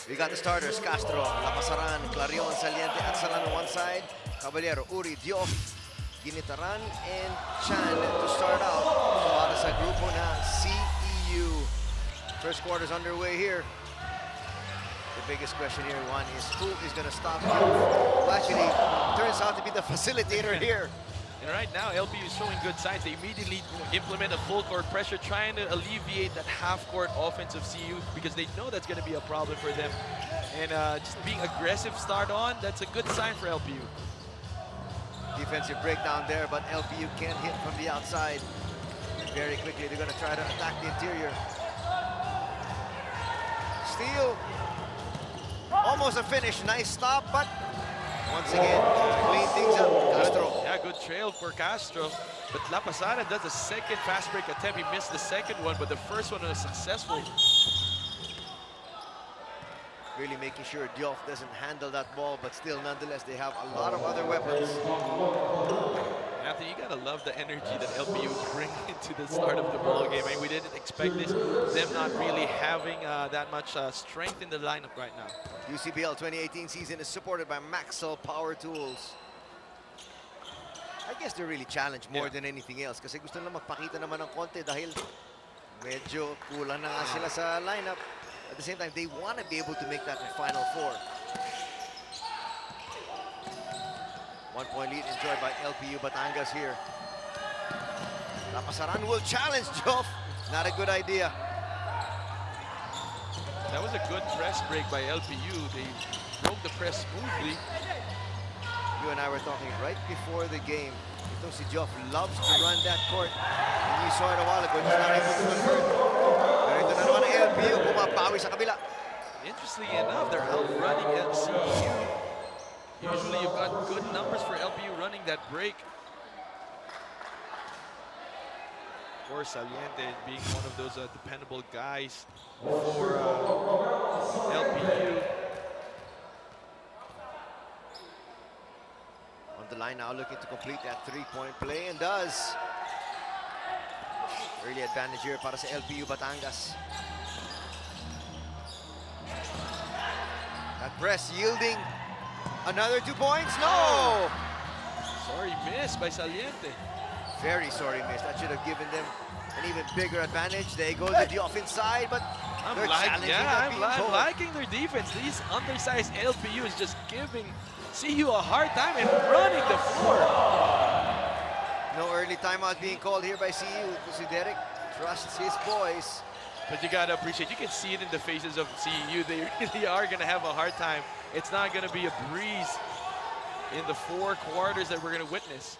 We got the starters, Castro, Lapasaran, Clarion, Saliente, at Saran on one side, Caballero, Uri, Diof, Ginitaran, and Chan to start out para sa grupo na CEU. First quarter's underway here. The biggest question here, Juan, is who is going to stop you? Who actually turns out to be the facilitator here. And right now, LPU is showing good signs. They immediately implement a full court pressure, trying to alleviate that half-court offensive CEU because they know that's going to be a problem for them. And just being aggressive start on, that's a good sign for LPU. Defensive breakdown there, but LPU can't hit from the outside. Very quickly, they're going to try to attack the interior. Steal. Almost a finish. Nice stop, but once again, clean things up. Castro. Yeah, good trail for Castro. But La Pasada does a second fast break attempt. He missed the second one, but the first one was successful. Really making sure Diof doesn't handle that ball, but still, nonetheless, they have a lot of other weapons. Anthony, you gotta love the energy that LPU is bringing into the start of the ball game. I mean, we didn't expect this. Them not really having that much strength in the lineup right now. UCBL 2018 season is supported by Maxell Power Tools. I guess they're really challenged more than anything else kasi gusto nila magpakita naman ng konti dahil medyo kulang na nga sila sa lineup. At the same time, they want to be able to make that in Final Four. 1-point lead enjoyed by LPU Batangas here. Lapasaran will challenge Diof. Not a good idea. That was a good press break by LPU. They broke the press smoothly. You and I were talking right before the game. Itong si Diof loves to run that court. And you saw it a while ago, he's not able to convert. Pero ito na naman ang LPU, bumabawi sa kabila. Interestingly enough, they're outrunning CEU. Usually you've got good numbers for LPU running that break. Of course, Saliente being one of those dependable guys for LPU. On the line now, looking to complete that three-point play, and does. Early advantage here para sa LPU Batangas. That press yielding another 2 points. No! Sorry miss by Saliente. Very sorry miss. That should have given them an even bigger advantage. They go to the off inside, but they're challenging. I'm liking their defense. These undersized LPU is just giving CEU a hard time and running the floor. No early timeout being called here by CEU. Si Derek trusts his boys. But you gotta appreciate, you can see it in the faces of CEU. They really are gonna have a hard time. It's not gonna be a breeze in the 4 quarters that we're gonna witness.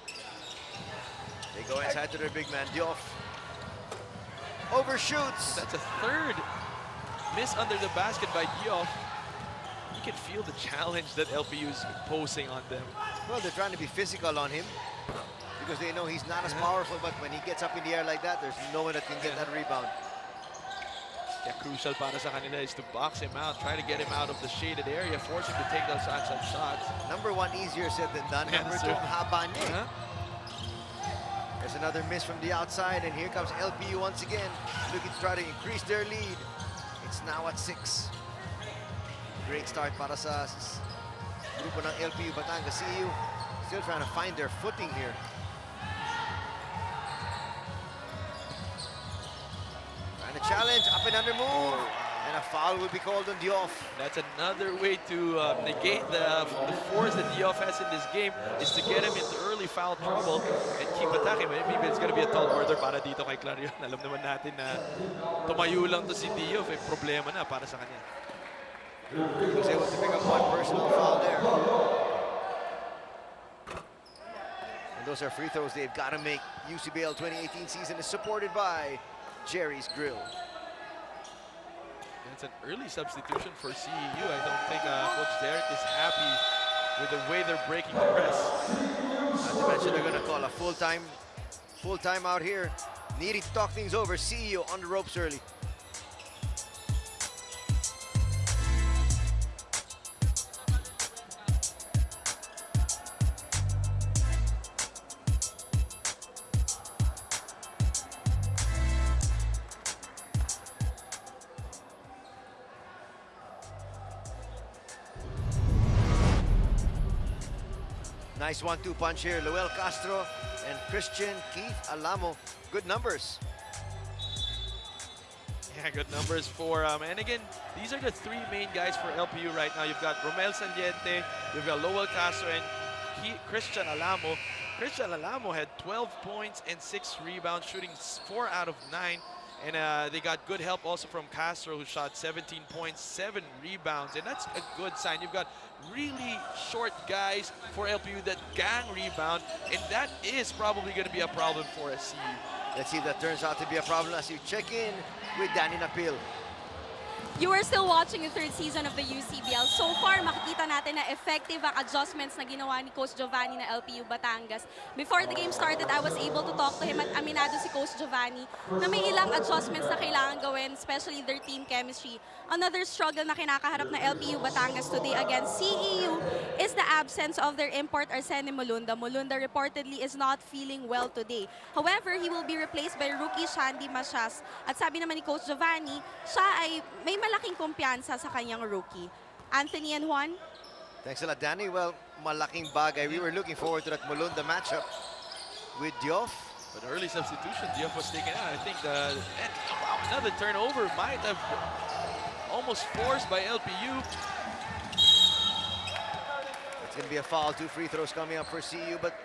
They go inside to their big man, Diof. Overshoots. That's a third miss under the basket by Diof. You can feel the challenge that LPU is posing on them. Well, they're trying to be physical on him because they know he's not as powerful, but when he gets up in the air like that, there's no one that can get that rebound. Yeah, crucial para sa kanila is to box him out, try to get him out of the shaded area, force him to take those outside shots. Number 1, easier said than done. Number 2, haba niya. There's another miss from the outside, and here comes LPU once again, looking to try to increase their lead. It's now at 6. Great start para sa grupo ng LPU Batangas. CEU still trying to find their footing here. Trying to challenge, up and under move, and a foul will be called on Diof. That's another way to negate the force that Diof has in this game, is to get him into early foul trouble and keep attacking. Maybe it's going to be a tall order para dito kay Clarion. Alam naman natin na tumayo lang to si Diof, problema na para sa kanya. He was able to pick up 1 personal foul there. And those are free throws they've got to make. UCBL 2018 season is supported by Jerry's Grill. It's an early substitution for CEU. I don't think Coach Derek is happy with the way they're breaking the press. Not to mention they're going to call a full time out here. Needing to talk things over. CEU on the ropes early. Nice 1-2 punch here. Luel Castro and Christian Keith Alamo. Good numbers. Yeah, good numbers for and again, these are the three main guys for LPU right now. You've got Romel Saliente, you've got Lowell Castro, and Christian Alamo. Christian Alamo had 12 points and 6 rebounds, shooting 4 out of 9. And they got good help also from Castro, who shot 17 points, 7 rebounds. And that's a good sign. You've got really short guys for LPU that gang rebound, and that is probably going to be a problem for CEU. Let's see if that turns out to be a problem as you check in with Danny Napil. You are still watching the third season of the UCBL. So far, makikita natin na effective ang adjustments na ginawa ni Coach Giovanni na LPU Batangas. Before the game started, I was able to talk to him at aminado si Coach Giovanni na may ilang adjustments na kailangan gawin, especially their team chemistry. Another struggle na kinakaharap na LPU Batangas today against CEU is the absence of their import Arsene Molunda. Molunda reportedly is not feeling well today. However, he will be replaced by rookie Shandy Masias. At sabi naman ni Coach Giovanni, siya ay may malaking kumpiyansa sa kanyang rookie. Anthony and Juan? Thanks a lot, Danny. Well, malaking bagay. We were looking forward to that Molunda matchup with Diof. But early substitution, Diof was taken out. I think and wow, another turnover might have almost forced by LPU. It's going to be a foul. 2 free throws coming up for CEU. But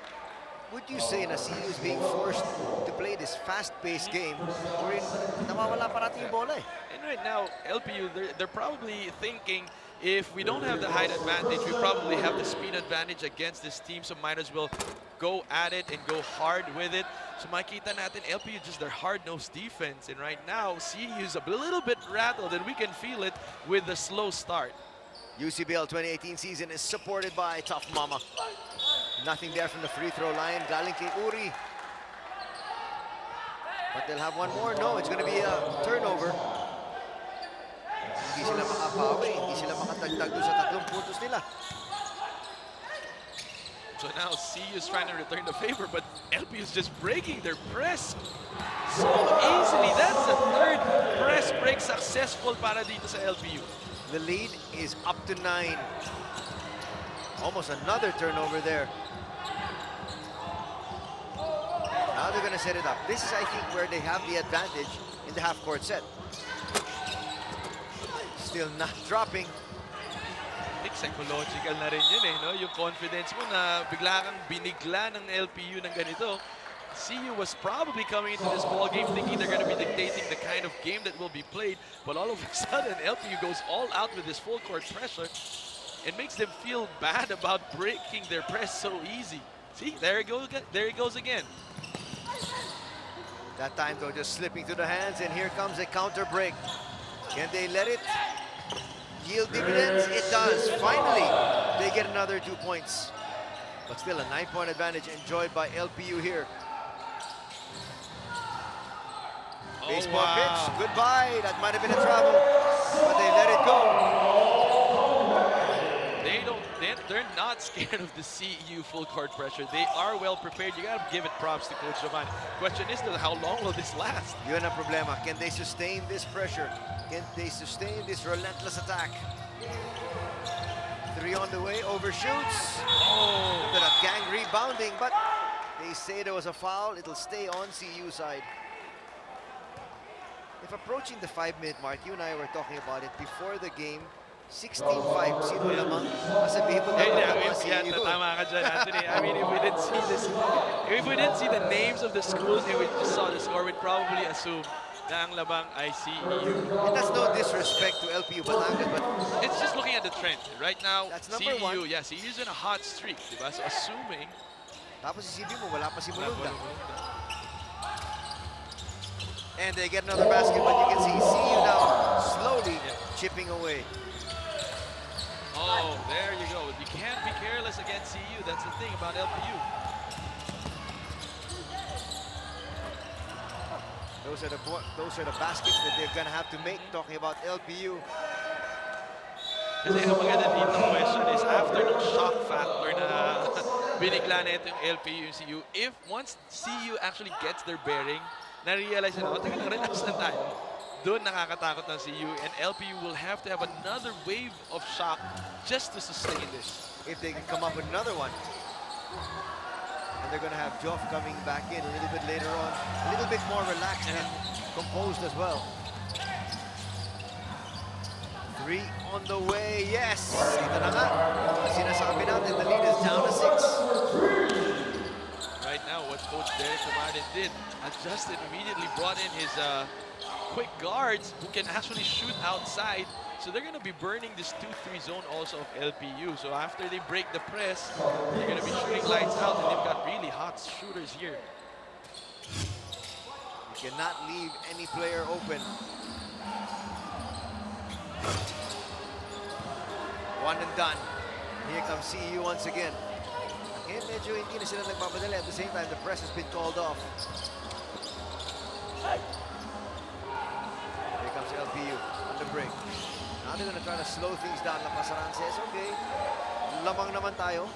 would you say na CEU is being forced to play this fast-paced game wherein nawawala parati yung bola eh? And right now, LPU, they're probably thinking, if we don't have the height advantage, we probably have the speed advantage against this team, so might as well go at it and go hard with it. So makita natin, LPU just their hard-nosed defense, and right now, CEU is a little bit rattled, and we can feel it with the slow start. UCBL 2018 season is supported by Tough Mama. Nothing there from the free throw line. Galing kay Uri. But they'll have one more. No, it's going to be a turnover. Hindi sila makapawi. Hindi sila makatagtag doon sa 3 puntos nila. So now CEU is trying to return the favor, but LPU is just breaking their press so easily. That's the third press break successful para dito sa LPU. The lead is up to 9. Almost another turnover there. Now they're going to set it up. This is, I think, where they have the advantage in the half-court set. Still not dropping. I think psychological na rin yun eh, no? Yung confidence mo na bigla kang binigla ng LPU ng ganito. CEU was probably coming into this ball game thinking they're going to be dictating the kind of game that will be played, but all of a sudden LPU goes all out with this full court pressure. It makes them feel bad about breaking their press so easy. See, there it goes again. That time, though, just slipping through the hands, and here comes a counter break. Can they let it yield dividends? It does. Finally, they get another 2 points. But still a 9-point advantage enjoyed by LPU here. Baseball pitch, goodbye. That might have been a travel, but they let it go. They're not scared of the CEU full court pressure. They are well prepared. You gotta give it props to Coach Giovanni. Question is still, how long will this last? Yun ang problema. Can they sustain this pressure? Can they sustain this relentless attack? 3 on the way, overshoots. Oh, Look at that gang rebounding, but they say there was a foul. It'll stay on CEU side. If approaching the 5-minute mark, you and I were talking about it before the game, 16-5, sino lamang masabihin mo CEU? Tama ka dyan, Anthony. I mean, if we didn't see the names of the schools and we just saw the score, we'd probably assume na ang labang ay CEU. And that's no disrespect to LPU Batangas, but It's just looking at the trend. Right now, That's number CEU, 1. yeah, CEU's in a hot streak, diba? So assuming tapos isipin mo, wala pa si Molunda. And they get another basket, but you can see CEU now slowly chipping away. Oh, there you go. You can't be careless against CEU. That's the thing about LPU. Those are the baskets that they're gonna have to make. Talking about LPU. Kasi ang maganda dito question is, after ng shock factor na binigla na itong LPU yung CEU, if once CEU actually gets their bearing, na-realize na, teka lang, relax lang tayo. Doon nakakatakot ng CEU, and LPU will have to have another wave of shock just to sustain this. If they can come up with another one. And they're going to have Joff coming back in a little bit later on. A little bit more relaxed and composed as well. 3 on the way, yes! Ito na nga. Sinasabi natin, the lead is down to 6. Right now, what Coach Derek Martin did, adjusted immediately, brought in his quick guards who can actually shoot outside. So they're going to be burning this 2-3 zone also of LPU. So after they break the press, they're going to be shooting lights out, and they've got really hot shooters here. You cannot leave any player open. 1 and done. Here comes CEU once again. And medyo hindi na sila nagmamadali. At the same time, the press has been called off. Here comes LPU on the break. Now they're gonna try to slow things down. Lapasaran says, okay, lamang naman tayo.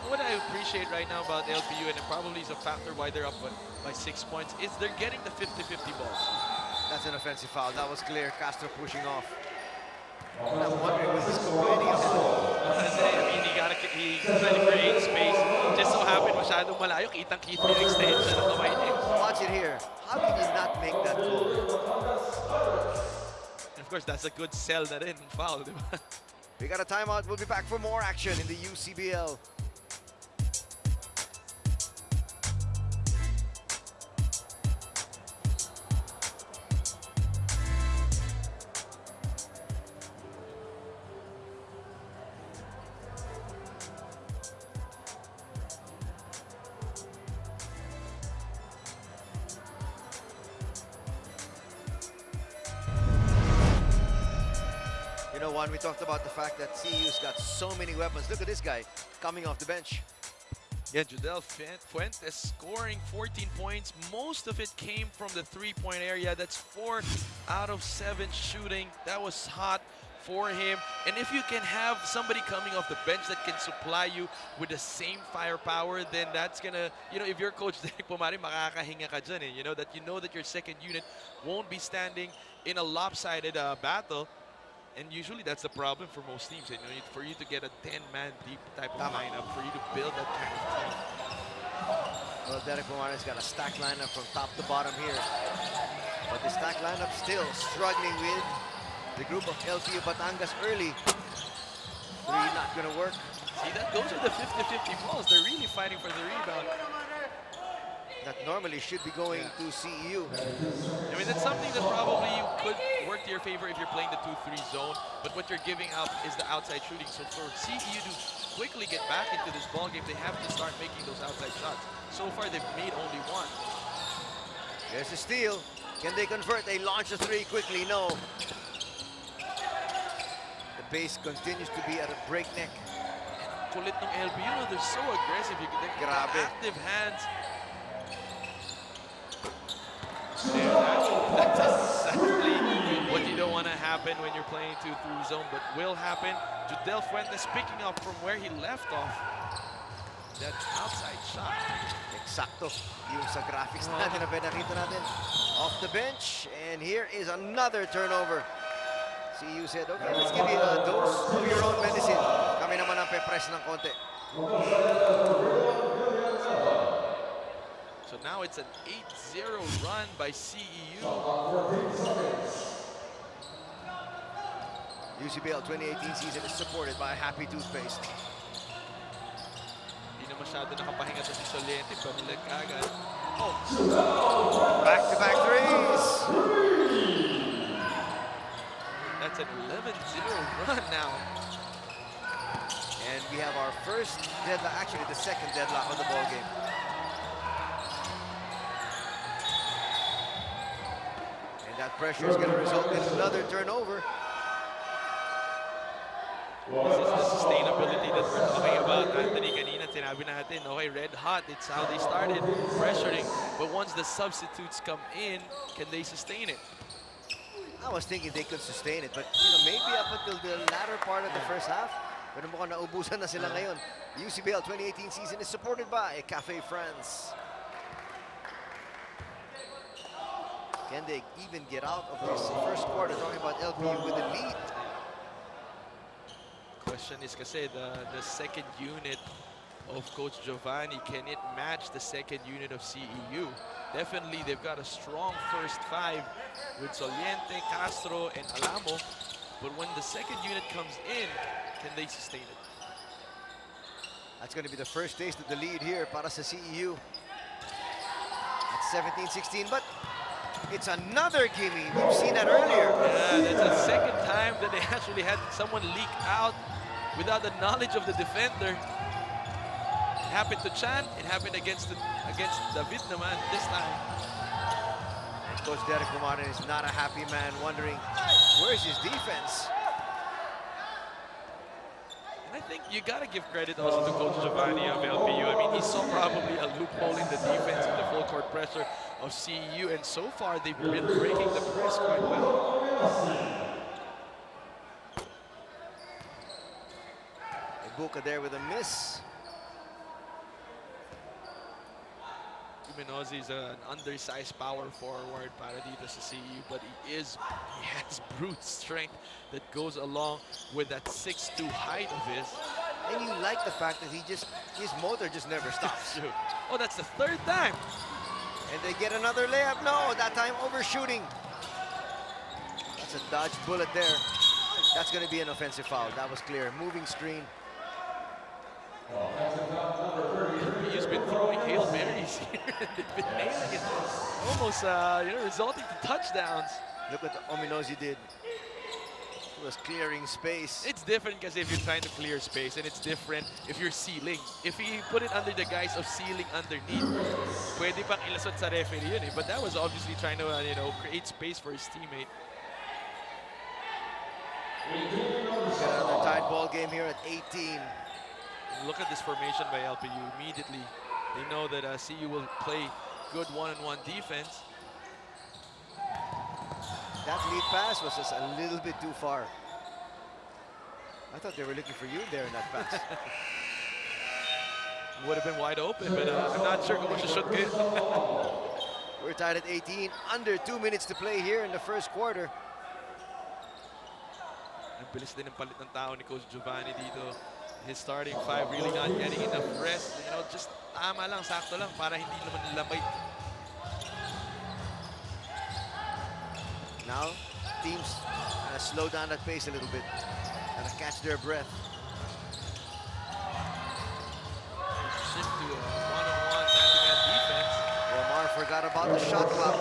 What I appreciate right now about LPU, and it probably is a factor why they're up by 6 points, is they're getting the 50-50 balls. That's an offensive foul. That was clear. Castro pushing off. I'm wondering, was this complaining of it? I mean, he trying to create space. Just so happened, masyadong malayo. Kitang-kita yung extension ng kamay niya. Watch it here. How can you not make that call? And of course, that's a good sell na rin, foul, di ba? We got a timeout. We'll be back for more action in the UCBL. We talked about the fact that CEU's got so many weapons. Look at this guy coming off the bench. Yeah, Judel Fuentes scoring 14 points. Most of it came from the three-point area. That's 4 out of 7 shooting. That was hot for him. And if you can have somebody coming off the bench that can supply you with the same firepower, then that's gonna, if you're Coach Derek Pumari, makakahinga ka dyan, you know that your second unit won't be standing in a lopsided battle. And usually that's the problem for most teams. For you to get a 10-man deep type of lineup, for you to build that kind of team. Well, Derek Pumari's got a stacked lineup from top to bottom here. But the stacked lineup still struggling with the group of LPU Batangas early. 3 not gonna work. See, those are the 50-50 balls. They're really fighting for the rebound. That normally should be going to CEU. I mean, that's something that probably you could work to your favor if you're playing the 2-3 zone, but what you're giving up is the outside shooting. So for CEU to quickly get back into this ball game, they have to start making those outside shots. So far, they've made only 1. There's a steal. Can they convert? They launch a 3 quickly. No. The pace continues to be at a breakneck. Kulit ng LPU, they're so aggressive. They've got active hands. That's exactly what you don't want to happen when you're playing 2-3 zone, but will happen. Judel Fuentes picking up from where he left off. That outside shot. Exacto. Yung sa graphics natin na pinakita natin. Off the bench, and here is another turnover. CEU said, okay, let's give you a dose of your own medicine. Kami naman ang pe-press ng konti. So now it's an 8-0 run by CEU. UCBL 2018 season is supported by Happy Toothpaste. Hindi na masyado nakapahinga sa si Solente, pamilag agad. Oh! Back-to-back threes! That's an 11-0 run now. And we have our first deadlock, actually the second deadlock of the ball game. That pressure is going to result in another turnover. This is the sustainability that we're talking about. Anthony, kanina sinabi natin, okay, red hot, it's how they started pressuring. But once the substitutes come in, can they sustain it? I was thinking they could sustain it, but maybe up until the latter part of the first half. Pero mukhang naubusan na sila ngayon. UCBL 2018 season is supported by Cafe France. Can they even get out of this first quarter? Talking about LPU with the lead. Question is kasi the second unit of Coach Giovanni. Can it match the second unit of CEU? Definitely, they've got a strong first five with Soliente, Castro, and Alamo. But when the second unit comes in, can they sustain it? That's going to be the first taste of the lead here para sa CEU. At 17-16, but it's another gimme. We've seen that earlier. Yeah, that's the second time that they actually had someone leak out without the knowledge of the defender. It happened to Chan. It happened against David naman this time. And Coach Derek Lumarin is not a happy man, wondering where's his defense. And I think you gotta give credit also to Coach Giovanni of LPU. I mean, he saw probably a loophole in the defense in the full court pressure of CEU, and so far they've been breaking the press quite well. Ibuka there with a miss. Uminozi is an undersized power forward para dito sa CEU, but he has brute strength that goes along with that 6'2" height of his. And you like the fact that his motor just never stops. Oh, that's the third time. And they get another layup. No, that time overshooting. That's a dodge bullet there. That's going to be an offensive foul. That was clear. Moving screen. He's been throwing Hail Marys here. They've been nailing it. Almost resulting to touchdowns. Look what Ominozi did. He was clearing space. It's different because if you're trying to clear space, and it's different if you're sealing. If he put it under the guise of sealing underneath, pwede pang ilasot sa referee yun eh. But that was obviously trying to create space for his teammate. Got another tied ball game here at 18. Look at this formation by LPU immediately. They know that CEU will play good one-on-one defense. That lead pass was just a little bit too far. I thought they were looking for you there in that pass. Would have been wide open, but I'm not sure kung should get. We're tied at 18. Under 2 minutes to play here in the first quarter. Ang bilis din ng palit ng tao ni Coach Giovanni dito. His starting five really not getting enough rest. Just tama lang, sakto lang para hindi naman lamay. Now, teams slow down that pace a little bit and catch their breath. Shift to a one-on-one man-to-man defense. Omar forgot about the shot clock.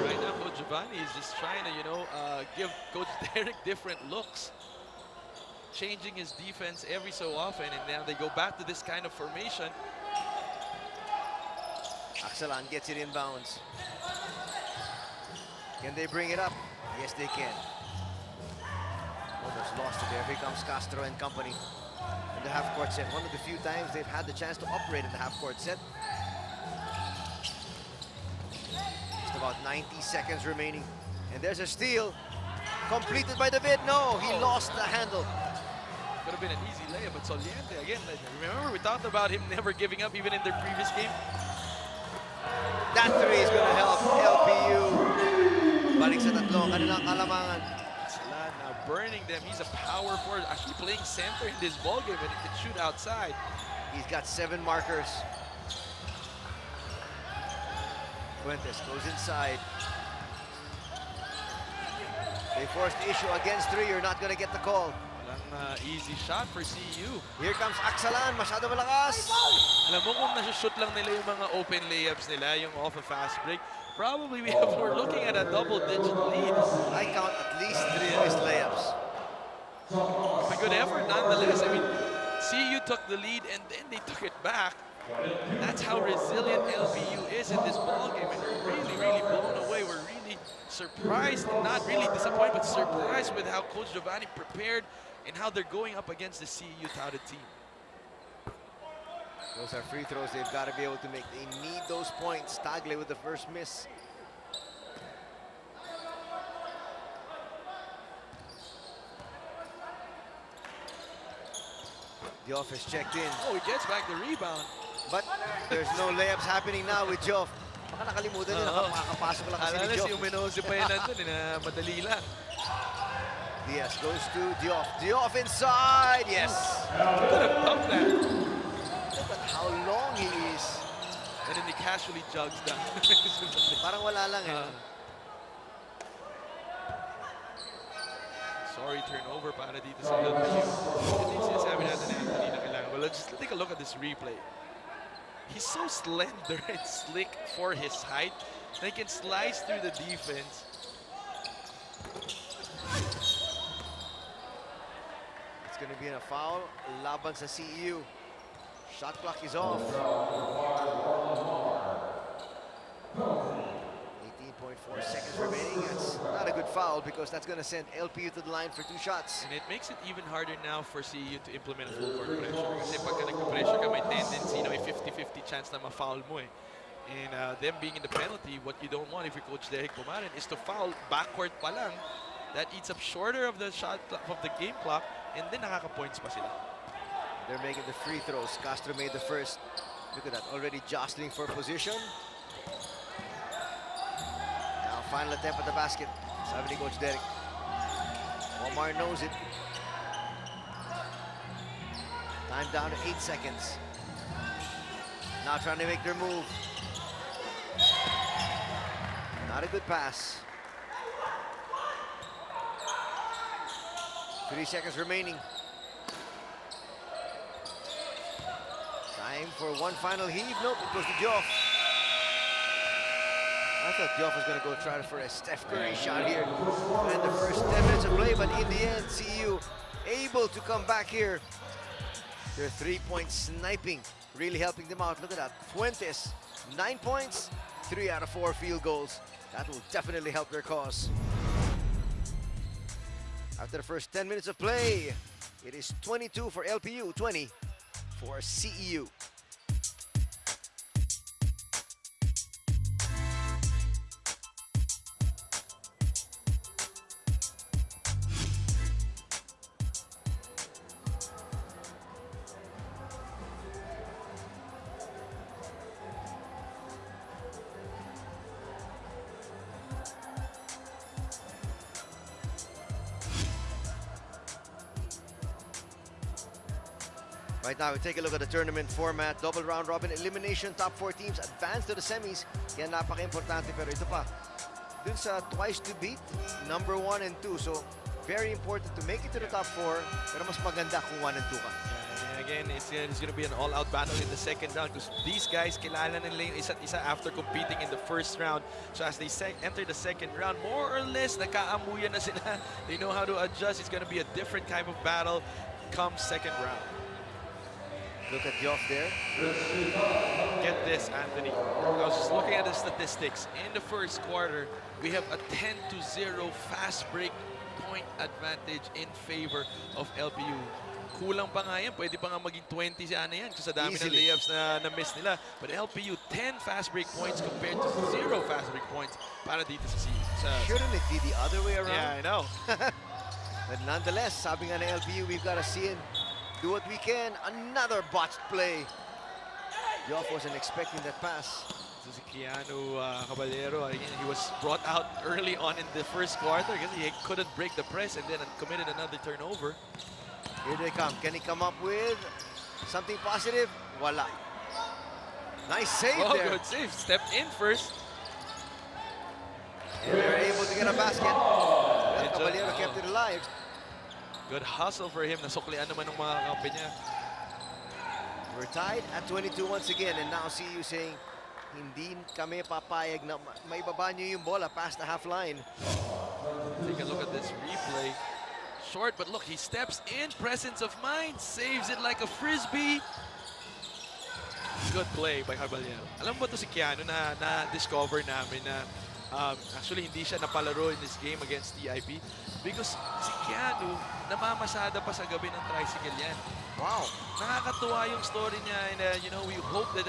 Right now, Coach Giovanni is just trying to, give Coach Derek different looks. Changing his defense every so often, and now they go back to this kind of formation. Axelan gets it inbounds. Can they bring it up? Yes, they can. Almost lost it there. Here comes Castro and company in the half-court set. One of the few times they've had the chance to operate in the half-court set. Just about 90 seconds remaining. And there's a steal. Completed by David. No, he lost the handle. Could have been an easy layup, but Soliente, again, remember we talked about him never giving up even in their previous game? That three is going to help LPU. Balik sa tatlo, kanilang kalamangan. Salan now burning them. He's a power forward, actually playing center in this ball game, and he can shoot outside. He's got 7 markers. Fuentes goes inside. They forced the issue against 3. You're not going to get the call. Easy shot for CEU. Here comes Axelan. Masyado malakas. Alam mo kung nasa-shoot lang nila yung mga open layups nila, yung off a fast break, probably we're looking at a double-digit lead. I count at least 3 of his layups. A good effort nonetheless. I mean, CEU took the lead and then they took it back. That's how resilient LPU is in this ballgame, and we're really, really blown away. We're really surprised, and not really disappointed, but surprised with how Coach Giovanni prepared and how they're going up against the CEU touted team. Those are free throws they've got to be able to make. They need those points. Tagle with the first miss. The offense checked in. Oh, he gets back the rebound. But there's no layups happening now with Joff. Baka nakalimutan nila, makakapasok lang kasi ni Alala Joff. si Uminozi pa yan nandun, na madali lang. Diaz goes to Dioff. Dioff inside, yes. Could have dumped that. and then he casually jogs down. Parang wala lang eh. Sorry, turnover para dito sa LPU. Ito yung sinasabi natin na Anthony na kailangan. Well, let's just take a look at this replay. He's so slender and slick for his height. He can slice through the defense. It's going to be a foul. Laban sa CEU. Shot clock is off. 18.4 seconds remaining. That's not a good foul because that's going to send LPU to the line for 2 shots. And it makes it even harder now for CEU to implement a full court pressure. Kasi pagka nagpa-pressure ka, may tendency, may 50-50 chance na ma-foul mo eh. And them being in the penalty, what you don't want if you're Coach Derek Pumarin is to foul backcourt pa lang. That eats up shorter of the shot of the game clock, and then nakaka-points pa sila. They're making the free throws. Castro made the first. Look at that, already jostling for position. Now final attempt at the basket. Sabi ni Coach Derek. Omar knows it. Time down to 8 seconds. Now trying to make their move. Not a good pass. 3 seconds remaining. Time for one final heave. Nope, it goes to Geoff. I thought Geoff was going to go try for a Steph Curry shot here. And the first 10 minutes of play, but in the end, CEU able to come back here. Their 3-point sniping really helping them out. Look at that. Fuentes, 9 points, 3 out of 4 field goals. That will definitely help their cause. After the first 10 minutes of play, it is 22 for LPU, 20 for CEU. Right now, we take a look at the tournament format. Double round robin elimination. Top 4 teams advance to the semis. Kaya napaka-importante. Pero ito pa, dun sa twice to beat, number 1 and 2. So, very important to make it to the top 4. Pero mas maganda kung 1 and 2 ka. And again, it's going to be an all-out battle in the second round because these guys kilala nila yung isa't isa after competing in the first round. So as they enter the second round, more or less, nakaamuyan na sila. They know how to adjust. It's going to be a different type of battle come second round. Look at Geoff there. Get this, Anthony. I was just looking at the statistics. In the first quarter, we have a 10-0 fast break point advantage in favor of LPU. Kulang pa nga yan. Pwede pa nga maging 20 si Ana yan kasi sa dami ng layups na miss nila. But LPU, 10 fast break points compared to 0 fast break points para dito sa Shouldn't it be the other way around? Yeah, I know. But nonetheless, sabi nga na LPU, we've got to see it. Do what we can. Another botched play. Geoff wasn't expecting that pass. This is Keanu Caballero. Again, he was brought out early on in the first quarter because he couldn't break the press and then committed another turnover. Here they come. Can he come up with something positive? Voila. Nice save there. Good save. Stepped in first. And they're able to get a basket. Well, Caballero kept it alive. Good hustle for him. Nasuklian naman ng mga kampi niya. We're tied at 22 once again, and now CEU saying, hindi kami papayag na maibaba niyo yung bola past the half line. Take a look at this replay. Short, but look, he steps in, presence of mind, saves it like a frisbee. Good play by Caballero. Alam mo ba ito si Keanu na discover namin na actually hindi siya napalaro in this game against TIP because si Keanu namamasada pa sa gabi ng tricycle yan. Wow. Nakakatuwa yung story niya and you know, we hope that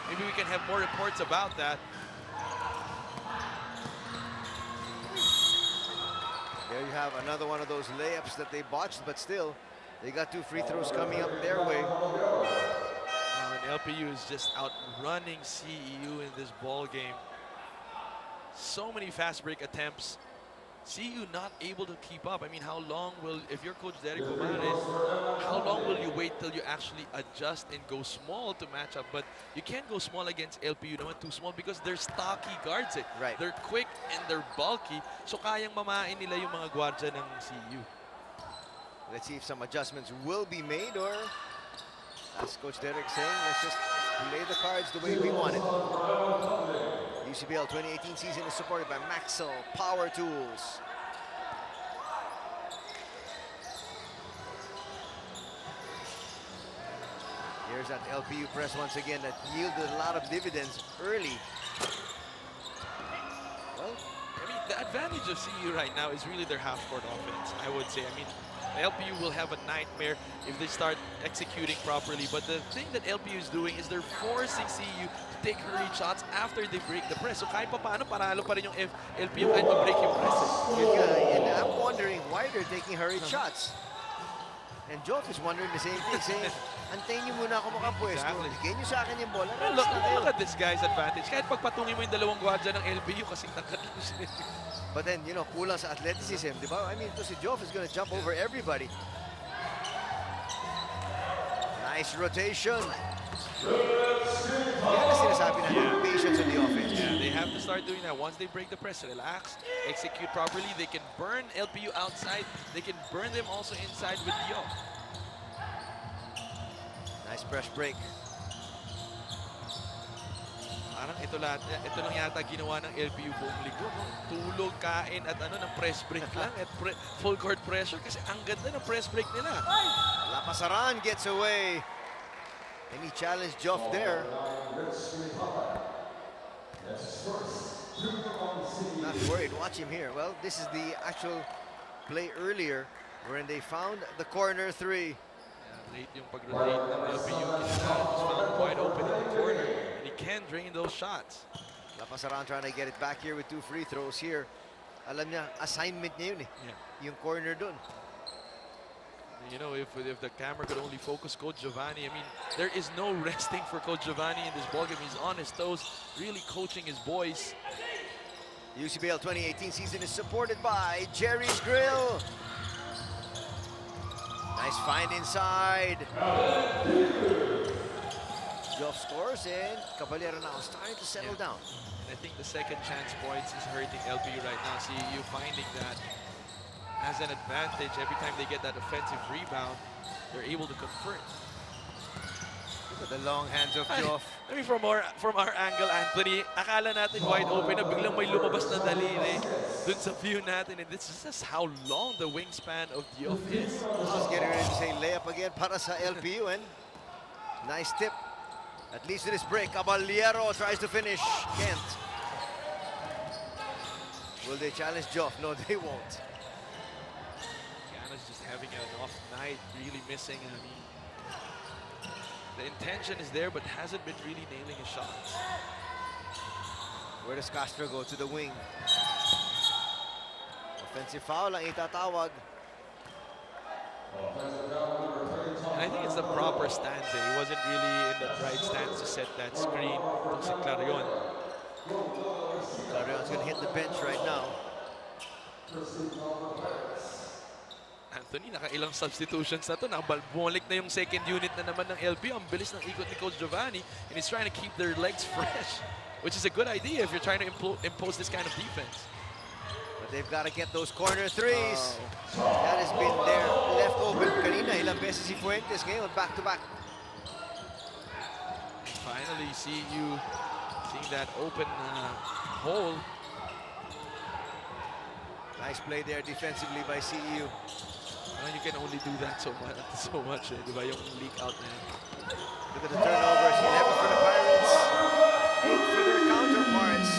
maybe we can have more reports about that. There you have another one of those layups that they botched, but still, they got 2 free throws coming up their way. And LPU is just outrunning CEU in this ball game. So many fast break attempts. CEU not able to keep up. I mean, how long will, if you're Coach Derek Pomares, how long will you wait till you actually adjust and go small to match up? But you can't go small against LPU naman too small because they're stocky guards eh. Right. They're quick and they're bulky. So kayang mamain nila yung mga gwardiya ng CEU. Let's see if some adjustments will be made, or as Coach Derek saying, let's just play the cards the way we want it. UCBL 2018 season is supported by Maxell Power Tools. Here's that LPU press once again that yielded a lot of dividends early. Well, I mean, the advantage of CEU right now is really their half-court offense, I would say. I mean, LPU will have a nightmare if they start executing properly. But the thing that LPU is doing is they're forcing CEU to take hurried shots after they break the press. So kahit pa paano, paralo pa rin yung LPU kahit ma-break yung press. yun nga, and I'm wondering why they're taking hurried shots. And Joff is wondering the same thing, saying, antayin niyo muna ako makapwesto. Exactly. Bigyan niyo sa akin yung bola. Well, Relax na kayo. look at this guy's advantage. Kahit pagpatungin mo yung dalawang gwardiya ng LPU kasing tangkad lang siya. But then, you know, kulang sa athleticism, di ba? I mean, ito si Joff is gonna jump over everybody. Nice rotation. Yan ang sinasabi natin, patience on the offense. Yeah, they have to start doing that. Once they break the press, relax, execute properly, they can burn LPU outside. They can burn them also inside with Diof. Nice press break. Parang ito lang yata ginawa ng LPU buong linggo. No? Tulog, kain, at ng press break lang. At full court pressure kasi ang ganda ng press break nila. Lapasaran gets away. And he challenged Joff there. Not worried, watch him here. Well, this is the actual play earlier wherein they found the corner three. Late yung pag-rotate ng LPU. Kinala was found wide open in the corner. And he can drain those shots. Lapasaran trying to get it back here with 2 free throws here. Alam niya, assignment niya yun eh. Yeah. Yung corner dun. You know, if the camera could only focus Coach Giovanni, I mean, there is no resting for Coach Giovanni in this ballgame. He's on his toes, really coaching his boys. UCBL 2018 season is supported by Jerry's Grill. Nice find inside. Joff scores and Caballero now starting to settle down. And I think the second chance points is hurting LPU right now. CEU finding that as an advantage every time they get that offensive rebound, they're able to convert. Look at the long hands of Joff. I mean, from our angle, Anthony, akala natin wide open na biglang may lumabas na daliri dun sa view natin. And this is just how long the wingspan of Diof is. Just getting ready to say layup again para sa LPU and nice tip. At least in this break, Caballero tries to finish. Can't. Will they challenge Joff? No, they won't. Gana's just having an off night, really missing. I mean, the intention is there, but hasn't been really nailing his shots. Where does Castro go? To the wing. Offensive foul ang itatawag. And I think it's the proper stance. He wasn't really in the right stance to set that screen. Itong si Clarion. Clarion's gonna hit the bench right now. Anthony, nakailang substitutions na to. Bumalik na yung second unit na naman ng LPU. Ang bilis ng ikot ni Coach Giovanni. And he's trying to keep their legs fresh, which is a good idea if you're trying to impose this kind of defense. But they've got to get those corner threes. That has been there left open kanina. Ilang beses si Fuentes ngayon back-to-back. Finally, CEU seeing that open hole. Nice play there defensively by CEU. Well, you can only do that so much, di ba? Yung leak out na yun. Look at the turnovers. 11 for the Pirates. 8 for their counterparts.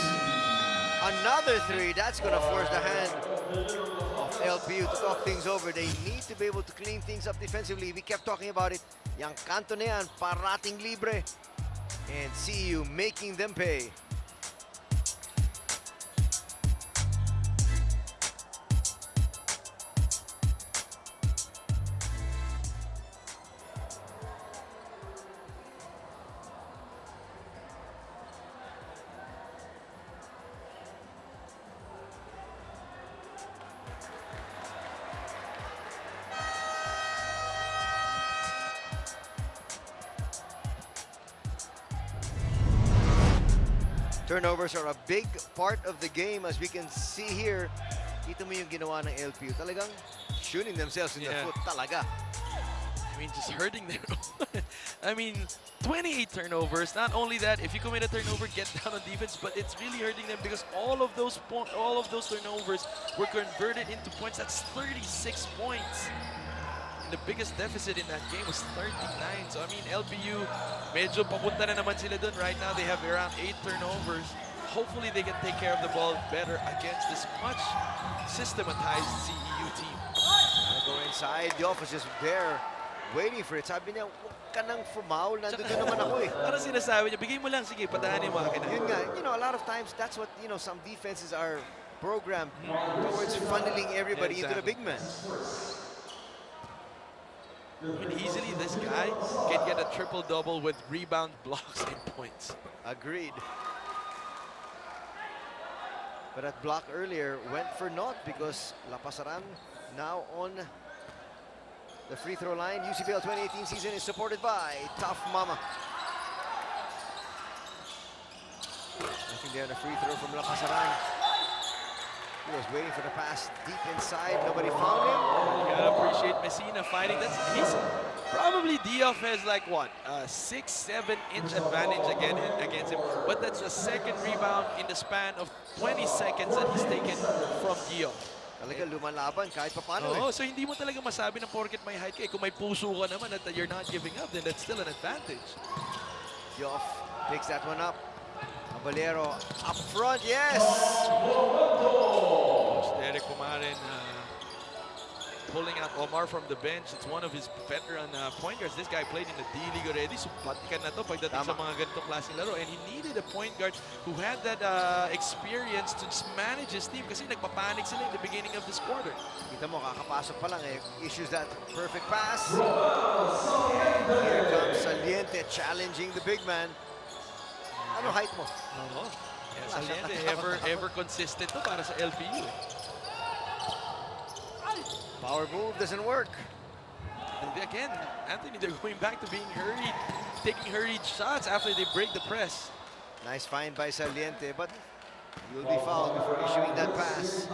Another 3. That's going to force the hand of LPU to talk things over. They need to be able to clean things up defensively. We kept talking about it. Yang kanto na yan, parating libre. And CEU making them pay. Turnovers are a big part of the game, as we can see here. Kita mo yung ginawa ng LPU. Talagang shooting themselves in the foot. Talaga. I mean, just hurting their own. I mean, 28 turnovers. Not only that, if you commit a turnover, get down on defense, but it's really hurting them because all of those turnovers were converted into points. That's 36 points. And the biggest deficit in that game was 39. So, I mean, LPU, medyo papunta na naman sila dun. Right now, they have around 8 turnovers. Hopefully, they can take care of the ball better against this much systematized CEU team. Go inside. The office is there, waiting for it. Sabi niya, huwag ka nang fumaul. Nandun naman ako eh. Parang sinasabi niya, bigay mo lang, sige, patahanin mo akin. Yun nga, you know, a lot of times, that's what, you know, some defenses are programmed towards funneling everybody into the big man. I mean, easily, this guy can get a triple-double with rebound, blocks, and points. Agreed. But that block earlier went for naught because La Pasaran now on the free throw line. UCBL 2018 season is supported by Tough Mama. Nothing there on the free throw from La Pasaran. He was waiting for the pass deep inside. Nobody found him. You gotta appreciate Messina fighting. He's probably Dioff has like what, 6-7 inch advantage against him. But that's the second rebound in the span of 20 seconds that he's taken from Dioff. Talaga lumalaban kahit paano eh. Oh, so hindi mo talaga masabi na porket may height ka. Kung may puso ka naman at you're not giving up, then that's still an advantage. Dioff picks that one up. Caballero up front, yes! Derek Pumarin pulling out Omar from the bench. It's one of his veteran point guards. This guy played in the D-League already. So patikan na to pagdating sa mga ganitong klaseng laro. And he needed a point guard who had that experience to just manage his team kasi nagpapanik sila in the beginning of this quarter. Kita mo, kakapasok pa lang eh. Issues that perfect pass. Here comes Saliente challenging the big man. Ano height mo? Oo. Yeah, Saliente, ever consistent to para sa LPU. Power move doesn't work. And again, Anthony, they're going back to being hurried, taking hurried shots after they break the press. Nice find by Saliente, but you'll be fouled before issuing that pass.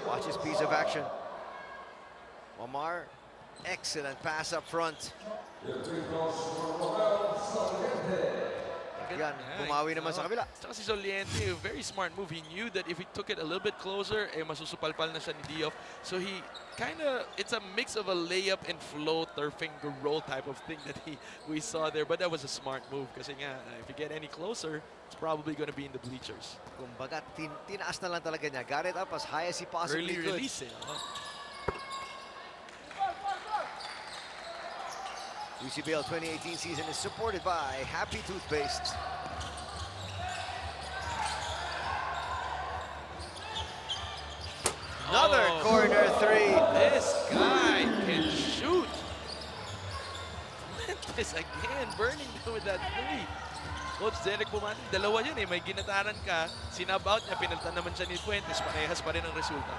Watch his piece of action. Omar, excellent pass up front. Yan, bumawi naman sa kabila. Saka si Soliente, a very smart move. He knew that if he took it a little bit closer, masusupalpal na siya ni Dioff. So he it's a mix of a layup and float or finger roll type of thing that we saw there. But that was a smart move kasi nga, if you get any closer, it's probably going to be in the bleachers. Kumbaga, tinaas na lang talaga niya. Got it up as high as he possibly could. Early release eh. UCBL 2018 season is supported by Happy Toothpaste. Another corner three. This guy can shoot. Fuentes again, burning them with that three. Coach Derek Pumarin, dalawa yan eh. May ginataran ka, sinab-out niya, pinalitan naman siya ni Fuentes, parehas pa rin ang resulta.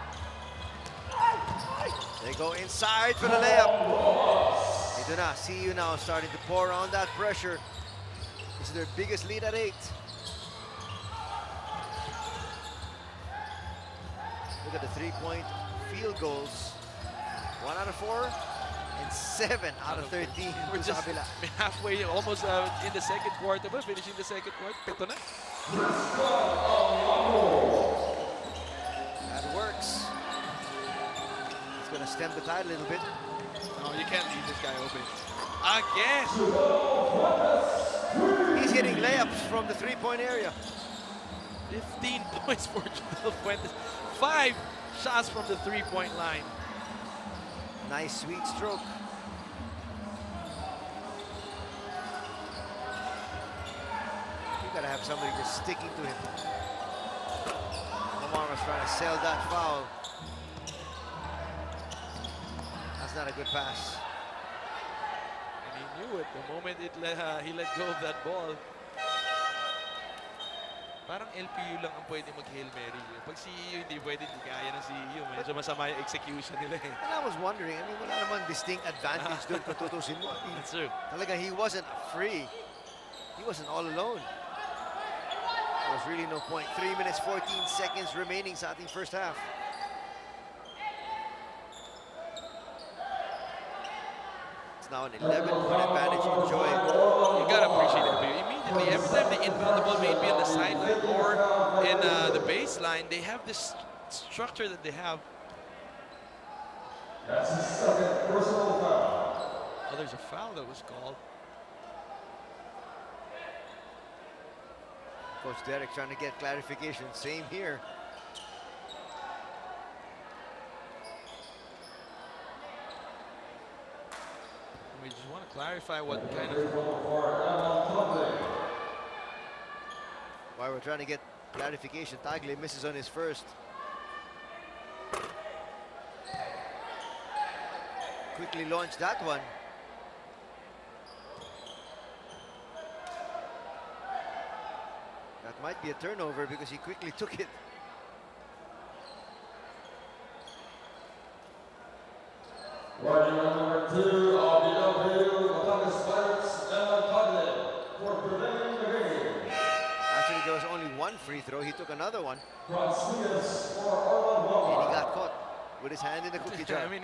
They go inside for the layup. Ito na, CEU now starting to pour on that pressure. This is their biggest lead at 8. Look at the three-point field goals. 1 out of 4 and 7 out of 13. We're just halfway, almost in the second quarter, but finishing the second quarter. Pito na. That works. It's going to stem the tide a little bit. No, you can't leave this guy open. Again! He's hitting layups from the three-point area. 15 points for Joel Fuentes. 5 shots from the three-point line. Nice, sweet stroke. You gotta have somebody just sticking to him. Omar was trying to sell that foul. That's not a good pass. And he knew it the moment he let go of that ball. Parang LPU lang ang pwede mag-Hail Mary. Pag CEU, hindi pwede, hindi kaya ng CEU. Medyo masama yung execution nila eh. And I was wondering, I mean, wala naman distinct advantage doon kung tutusin mo. I mean, That's true. talaga, he wasn't free. He wasn't all alone. There was really no point. 3 minutes, 14 seconds remaining sa ating first half. It's now an 11-point advantage. Enjoy it. You gotta appreciate it. Immediately, every time they inbound the ball, maybe on the sideline or in the baseline, they have this structure that they have. That's his second personal foul. Oh, there's a foul that was called. Coach Derek trying to get clarification. Same here. We just want to clarify what kind of... While we're trying to get clarification, Tagle misses on his first. Quickly launched that one. That might be a turnover because he quickly took it. Guardian number 2 of the LPU, Batangas Pirates, Ellen Tagle, for preventing the game. Actually, there was only one free throw. He took another one, Rodriguez for Orlando. and he got caught with his hand in the cookie jar. I mean,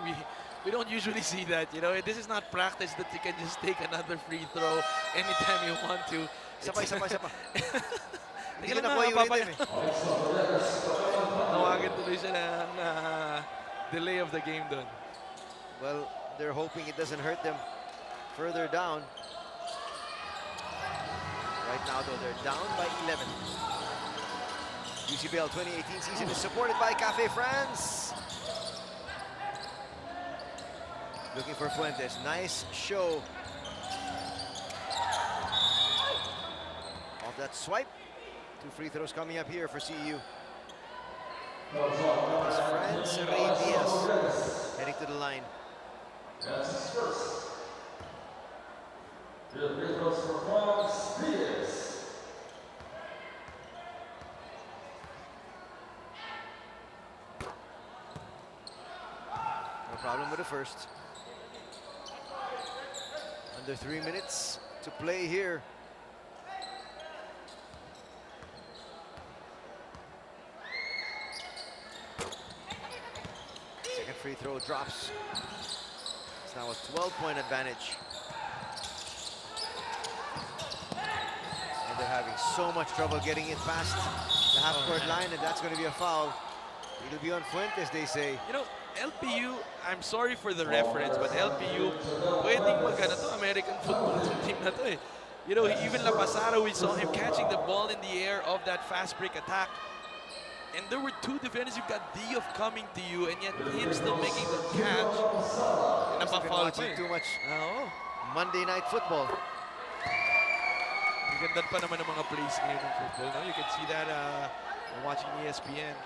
we don't usually see that, you know. This is not practice that you can just take another free throw anytime you want to. Sabay. Hindi Teka ko lang nakuha yung papaya. rhythm eh. Tawagan tuloy siya ng delay of the game doon. Well, they're hoping it doesn't hurt them further down. Right now, though, they're down by 11. UCBL 2018 season is supported by Cafe France. Looking for Fuentes. Nice show. Off that swipe. 2 free throws coming up here for CEU. It's France Diaz heading to the line. That's his first. The free throws for France Diaz. No problem with the first. Under 3 minutes to play here. Second free throw drops. It's now a 12-point advantage. And they're having so much trouble getting it past the half-court line, and that's going to be a foul. It'll be on Fuentes, they say. You know, LPU, I'm sorry for the reference, but LPU, pwedeng magana to American football team na to eh. You know, even La Pasara, we saw him catching the ball in the air of that fast break attack. And there were 2 defenders. You've got Diouf coming to you, and yet him still making the catch. Must have been Napafoul pa watching eh. too much Oo. Monday Night Football. Ang ganda pa naman ng mga plays ngayon ng football. No? You can see that watching ESPN.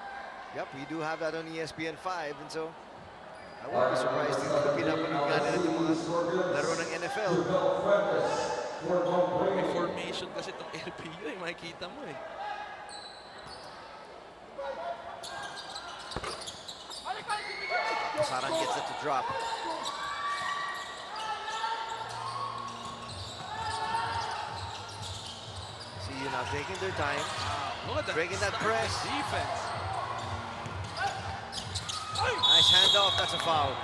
Yep, we do have that on ESPN 5, and so I won't be surprised if pinapanood nga nila itong mga laro ng NFL. May formation kasi itong LPU eh, makikita mo eh. Saran gets it to drop. See you now taking their time. Look at that. Breaking that press. Defense. Nice handoff, that's a foul.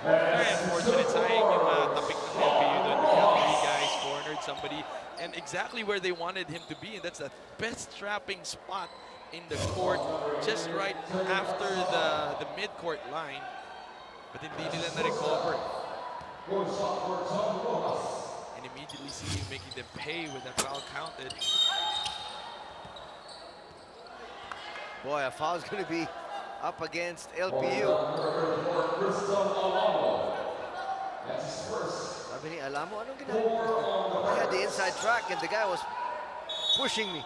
Very unfortunate. Sayang yung tapik ng LPU doon. You have 3 guys cornered somebody and exactly where they wanted him to be, and that's the best trapping spot in the court, just right after the mid-court line. But hindi nila na-recover. And immediately see you making them pay with that foul counted. Boy, a foul's going to be up against LPU. Sabi ni Alamo, anong ginagawa? I had the inside track and the guy was pushing me.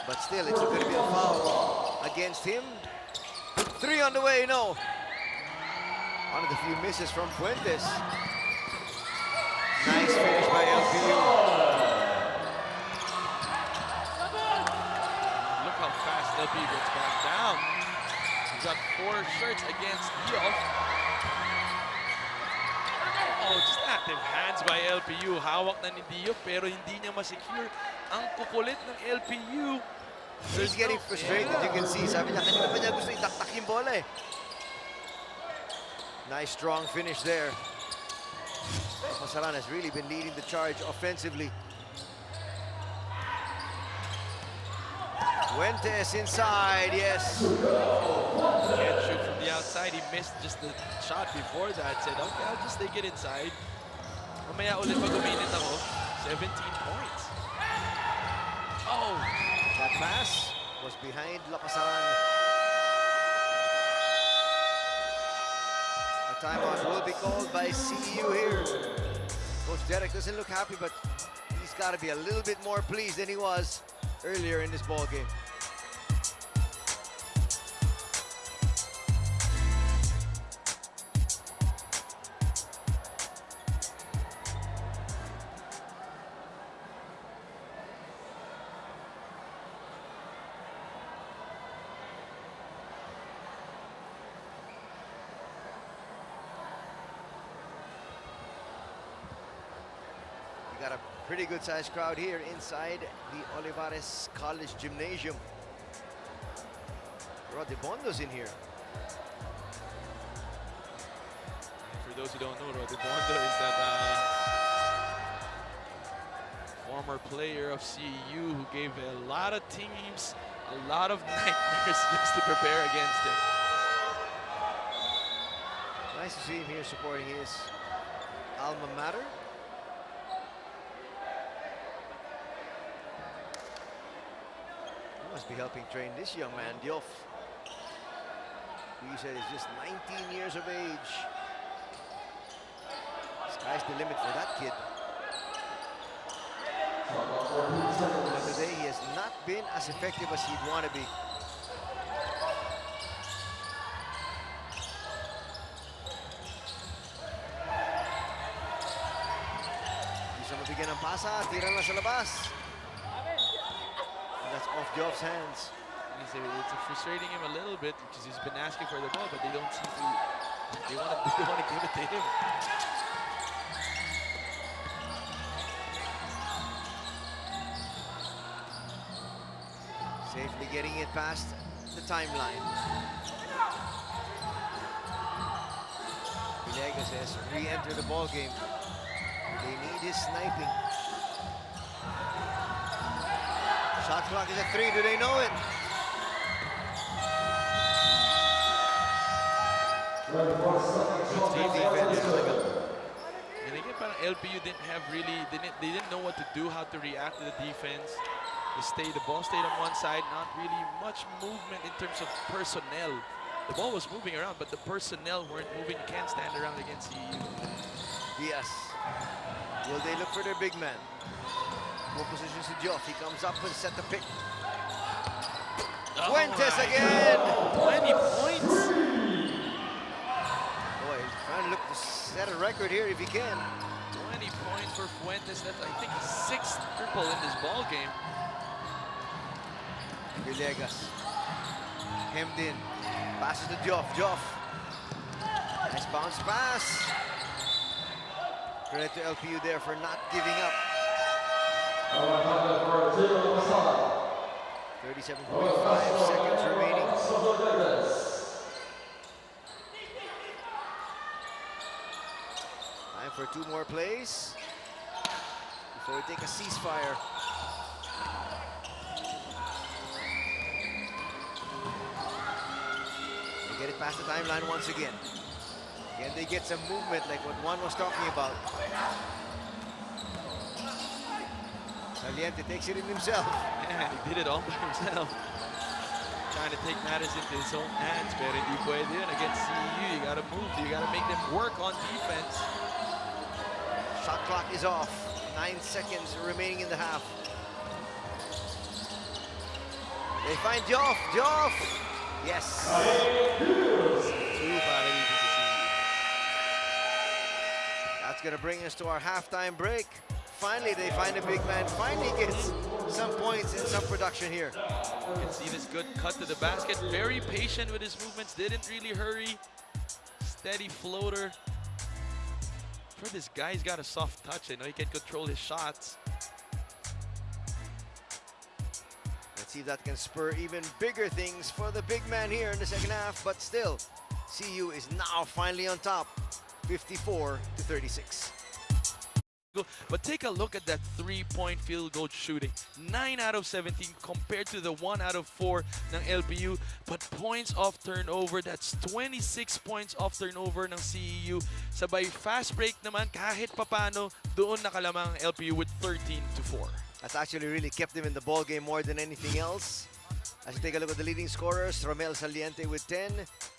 But still, it's going to be a foul against him. 3 on the way, no. One of the few misses from Fuentes. Nice finish by LPU. LPU. Hawak na ni Diof pero hindi niya ma-secure. Ang kukulit ng LPU. He's getting frustrated, you can see. Sabi niya, kanina pa niya gusto itaktak yung bola eh. Nice strong finish there. Masaran has really been leading the charge offensively. Fuentes inside, yes. Can't shoot from the outside. He missed just the shot before that. Said, okay, I'll just take it inside. Mamaya ulit pag uminit ako. 17 points. Oh! That pass was behind Lapasaran. A timeout will be called by CEU here. Coach Derek doesn't look happy, but he's got to be a little bit more pleased than he was earlier in this ball game. Got a pretty good sized crowd here inside the Olivares College Gymnasium. Roddy Bondo's in here. For those who don't know, Roddy Bondo is that former player of CEU who gave a lot of teams a lot of nightmares just to prepare against him. Nice to see him here supporting his alma mater. Must be helping train this young man, Diof. He said he's just 19 years of age. Sky's the limit for that kid. But today he has not been as effective as he'd want to be. Di siya mabigyan ng pasa, tira na sa labas. That's off Diof's hands. It's frustrating him a little bit because he's been asking for the ball, but they don't seem to. They want to give it to him. Safely getting it past the timeline. Villegas has re-entered the ball game. They need his sniping. Shot clock is at 3. Do they know it? Good team defense. And again, parang LPU didn't have really, they didn't know what to do, how to react to the defense. The ball stayed on one side, not really much movement in terms of personnel. The ball was moving around, but the personnel weren't moving. You can't stand around against CEU. Yes. Will they look for their big man? Good position to Diof. He comes up and set the pick. Oh Fuentes my again. God. 20 points. Boy, he's trying to look to set a record here if he can. 20 points for Fuentes. That's, I think, his 6th triple in this ball game. Villegas. Hemmed in. Passes to Diof. Diof. Nice bounce pass. Credit to LPU there for not giving up. 37.5 seconds remaining. Time for 2 more plays before we take a ceasefire. They get it past the timeline once again. Can they get some movement like what Juan was talking about? Saliente takes it in himself. Man, he did it all by himself. Trying to take matters into his own hands, pero hindi pwede yun. Against CEU, you gotta move, you gotta make them work on defense. Shot clock is off. 9 seconds remaining in the half. They find Diof. Diof! Yes. 2 para dito sa CEU. That's gonna bring us to our halftime break. Finally, they find a big man. Finally gets some points and some production here. You can see this good cut to the basket. Very patient with his movements. Didn't really hurry. Steady floater. For this guy, he's got a soft touch. He can control his shots. Let's see if that can spur even bigger things for the big man here in the second half. But still, CEU is now finally on top, 54-36. But take a look at that three-point field goal shooting. 9 out of 17 compared to the 1 out of 4 ng LPU. But points off turnover, that's 26 points off turnover ng CEU. Sabay fast break naman, kahit papano, doon nakalamang ang LPU with 13-4. That's actually really kept him in the ball game more than anything else. As you take a look at the leading scorers, Romel Saliente with 10,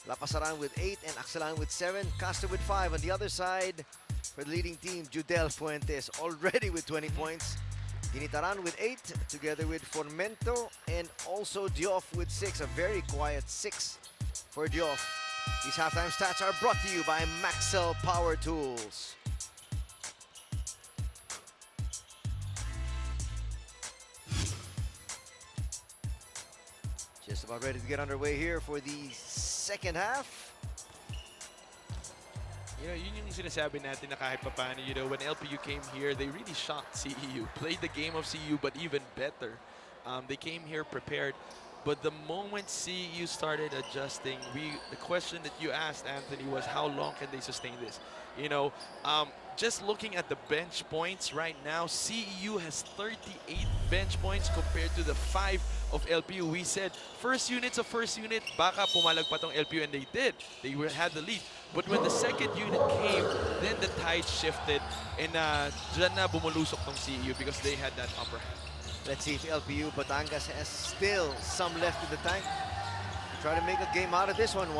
Lapasaran with 8, and Axelan with 7, Castro with 5. On the other side, for the leading team, Judel Fuentes already with 20 points. Ginitaran with 8, together with Formento, and also Diof with 6. A very quiet 6 for Diof. These halftime stats are brought to you by Maxell Power Tools. Just about ready to get underway here for the second half. Yun yung sinasabi natin na kahit papano, when LPU came here, they really shocked CEU. Played the game of CEU, but even better. They came here prepared. But the moment CEU started adjusting, the question that you asked, Anthony, was how long can they sustain this? Just looking at the bench points right now, CEU has 38 bench points compared to the 5 of LPU. We said first unit, baka pumalag pa tong LPU, and they did. They had the lead. But when the second unit came, then the tide shifted, and dyan na bumulusok tong CEU because they had that upper hand. Let's see if LPU Batangas has still some left in the tank. Try to make a game out of this one.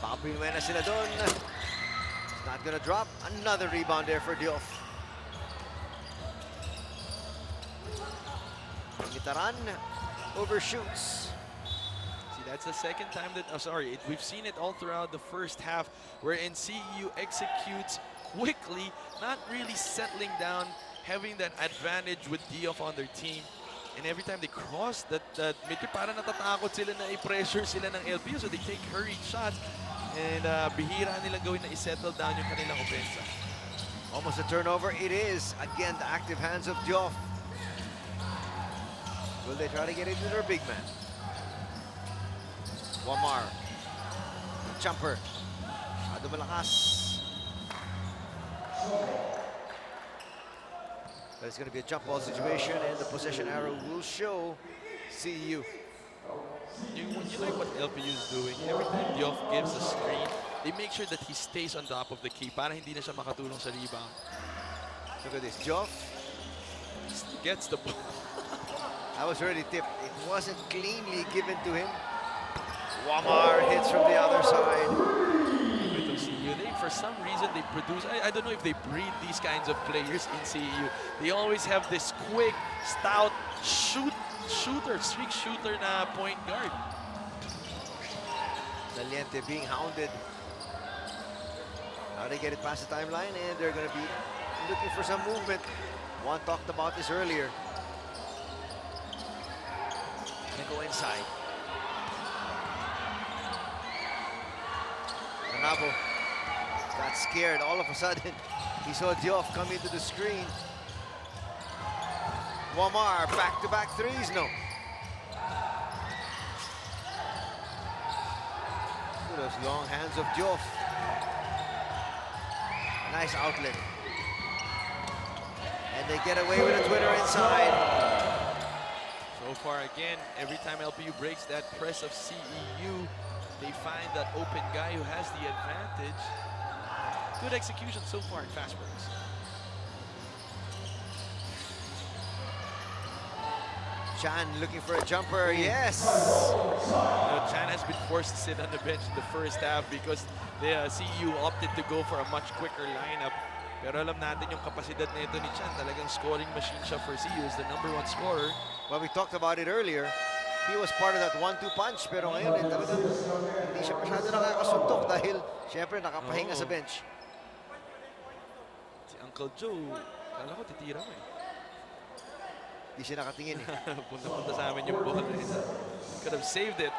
Papinuena sila doon. It's not gonna drop. Another rebound there for Diof. Gitaran overshoots. See, that's the second time that, we've seen it all throughout the first half, wherein CEU executes quickly, not really settling down, having that advantage with Diof on their team. And every time they cross that medyo parang natatakot sila na i-pressure sila ng LPU, so they take hurried shots, and bihira nilang gawin na i-settle down yung kanilang opensa. Almost a turnover. It is, again, the active hands of Diof. Will they try to get into their big man? Wamar. Jumper. Ado malakas. But it's going to be a jump ball situation, and the possession arrow will show CEU. You like what LPU is doing. Every time Diof gives a screen, they make sure that he stays on top of the key para hindi na siya makatulong sa rebound. Look at this. Diof Gets the ball. that was already tipped. It wasn't cleanly given to him. Wamar hits from the other side. With CEU, for some reason, they produce, I don't know if they breed these kinds of players in CEU. They always have this quick, stout, streak shooter na point guard. Saliente being hounded. Now they get it past the timeline, and they're going to be looking for some movement. Juan talked about this earlier. They go inside. Nabo got scared all of a sudden. He saw Diof come into the screen. Wamar, back-to-back threes, no. Look at those long hands of Diof. Nice outlet. And they get away with a Twitter inside. So far, again, every time LPU breaks that press of CEU, they find that open guy who has the advantage. Good execution so far in fast breaks. Chan looking for a jumper, yes! Chan has been forced to sit on the bench in the first half because the CEU opted to go for a much quicker lineup. Pero alam natin yung kapasidad nito ni Chan, talagang scoring machine siya for CEU, is the #1 scorer. Well, we talked about it earlier. He was part of that 1-2 punch, pero ngayon talagang hindi siya masyado nakakasuntok dahil syempre nakapahinga sa bench. Si Uncle Joe, kala ko titira mo eh. Hindi siya nakatingin eh. Punta sa amin yung ball. Could have saved it.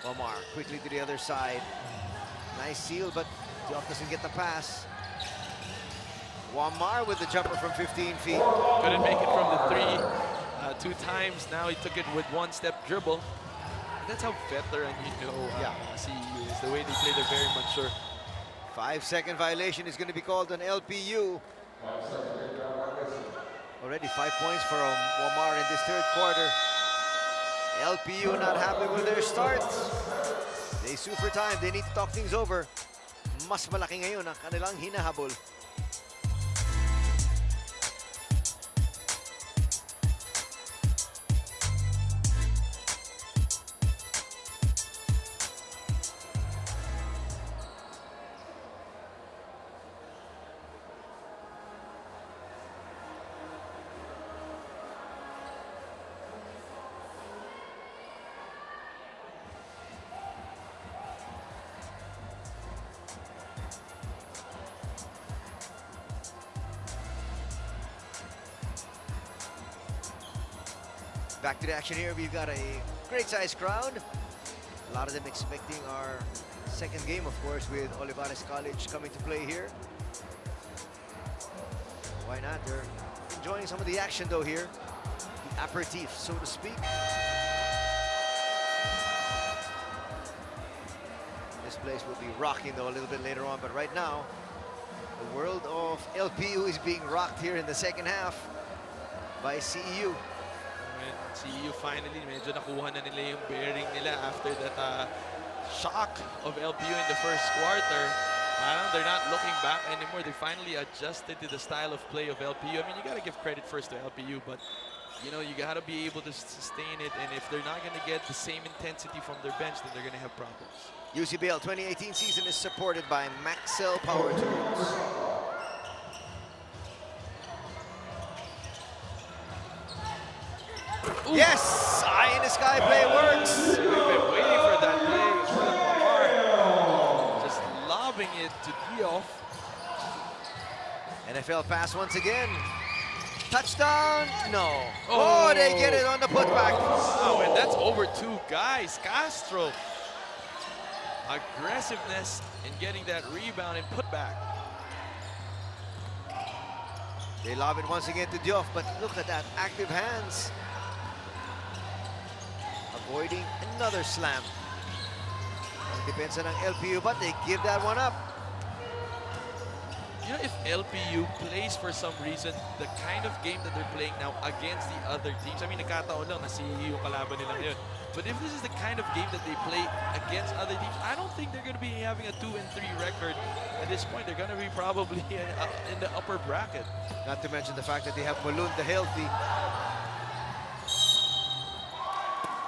Omar quickly to the other side. Nice seal, but Diof doesn't get the pass. Wamar with the jumper from 15 feet. Couldn't make it from the three 2 times. Now he took it with one-step dribble. That's how veteran CEU is. The way they play, they're very mature. 5-second violation is going to be called on LPU. Already 5 points for Wamar in this third quarter. LPU not happy with their start. They sue for time. They need to talk things over. Mas malaki ngayon ang kanilang hinahabol. Back to the action here. We've got a great sized crowd. A lot of them expecting our second game, of course, with Olivares College coming to play here. Why not? They're enjoying some of the action though here. The aperitif, so to speak. This place will be rocking though a little bit later on, but right now, the world of LPU is being rocked here in the second half by CEU. And CEU finally, medyo nakuha na nila yung bearing nila after that shock of LPU in the first quarter. They're not looking back anymore. They finally adjusted to the style of play of LPU. I mean, you got to give credit first to LPU, but you know, you got to be able to sustain it. And if they're not going to get the same intensity from their bench, then they're going to have problems. UCBL 2018 season is supported by Maxell Power Tools. Ooh. Yes! Eye in the sky play works! We've been waiting for that play. Omar just lobbing it to Diof. NFL pass once again. Touchdown! No. Oh. Oh, they get it on the putback. Wow, and that's over 2 guys. Castro. Aggressiveness in getting that rebound and putback. They lob it once again to Diof, but look at that, active hands. Avoiding another slam. Depensa ng LPU, but they give that one up. You know, if LPU plays for some reason the kind of game that they're playing now against the other teams, I mean, nakataon lang na CEU yung kalaban nila ngayon. But if this is the kind of game that they play against other teams, I don't think they're going to be having a 2-3 record at this point. They're going to be probably in the upper bracket. Not to mention the fact that they have Malun the healthy.